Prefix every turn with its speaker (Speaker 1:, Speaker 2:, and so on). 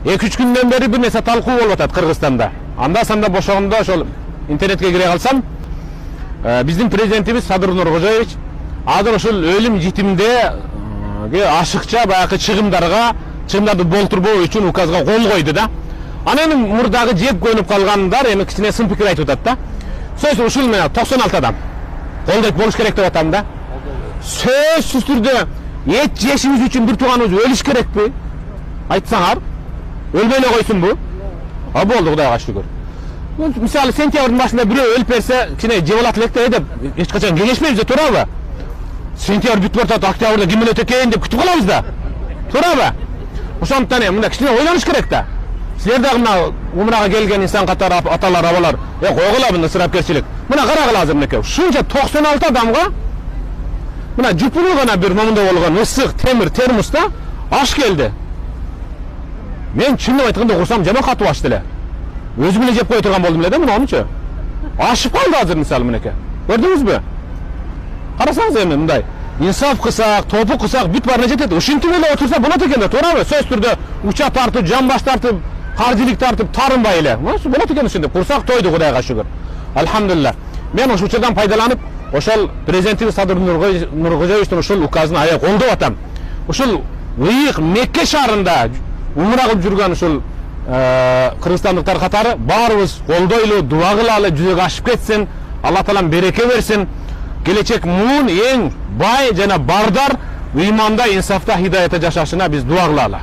Speaker 1: 2-3 günden beri bir nese talkuu bolуп атат Kırgızstanda. Анда санда бошогондо ошол интернетке кире калсам, биздин президентибиз Садыр Нуркожоевич азыр ошол өлүм житимде ашыкча баягы чыгымдарды болтурбоо үчүн указга кол койду да. Анан мурдагы жеп көнүп калгандар эми кичине сын пикир айтып атат да. Сөз ушул менен 96 адам колдойт болуш керек деп атам да. Сөзсүз түрдө эт жешибиз үчүн бир тууганыбыз өлүш керекпи? Айтсаңар, өлбөй эле койсунбу? Болду, Кудайга шүгүр. Мисалы сентябрдын башында бирөө өлүп берсе, кичине жеп алат элек да, деп эч качан кеңешпейбиз да, туурабы? Сентябрь бүтүп атат, октябрда ким өлөт экен деп күтүп калабыз да. Туурабы? Ошондуктан мына кичине ойлонуш керек да. Силер дагы мына умрага келген инсан катары аталар, абалар, койгула мына ысырапкерчилик. Мына карагыла азыр мынакей. Ушунча 96 адамга мына жупулуу гана бир момунда болгон ысык темир термоста аш келди. Мен чынын айтканда курсам жана катып ашты эле. Өзүм эле жеп кое турган болдум эле да мунучу. Ашып калды азыр мисалы мынакей. Көрдүңүзбү? Карасаңыз эми мындай. Инсаф кылсак, топу кылсак бүт баарына жетет. Ушинтип эле отурса болот экен да, туурабы? Сөз түрдө уча тартып, жамбаш тартып, каржылык тартып, тарынбай эле. Болот экен ушинтип. Курсак тойду, Кудайга шүгүр. Алхамдулилlah. Мен ушул учурдан пайдаланып, ошол президентибиз Садыр Нуркожоевичтин ушул указына аяк колдоп атам. Ушул ыйык Мекке шаарында умра кылып жүргөн ушул кыргызстандыктар катары баарыбыз колдойлу, дуа кылалы, жүзөгө ашып кетсин. Алла таалам береке берсин. Келечек муун эң бай жана бардар ыйманда, инсафта, хидаятта жашашына биз дуа кылалы.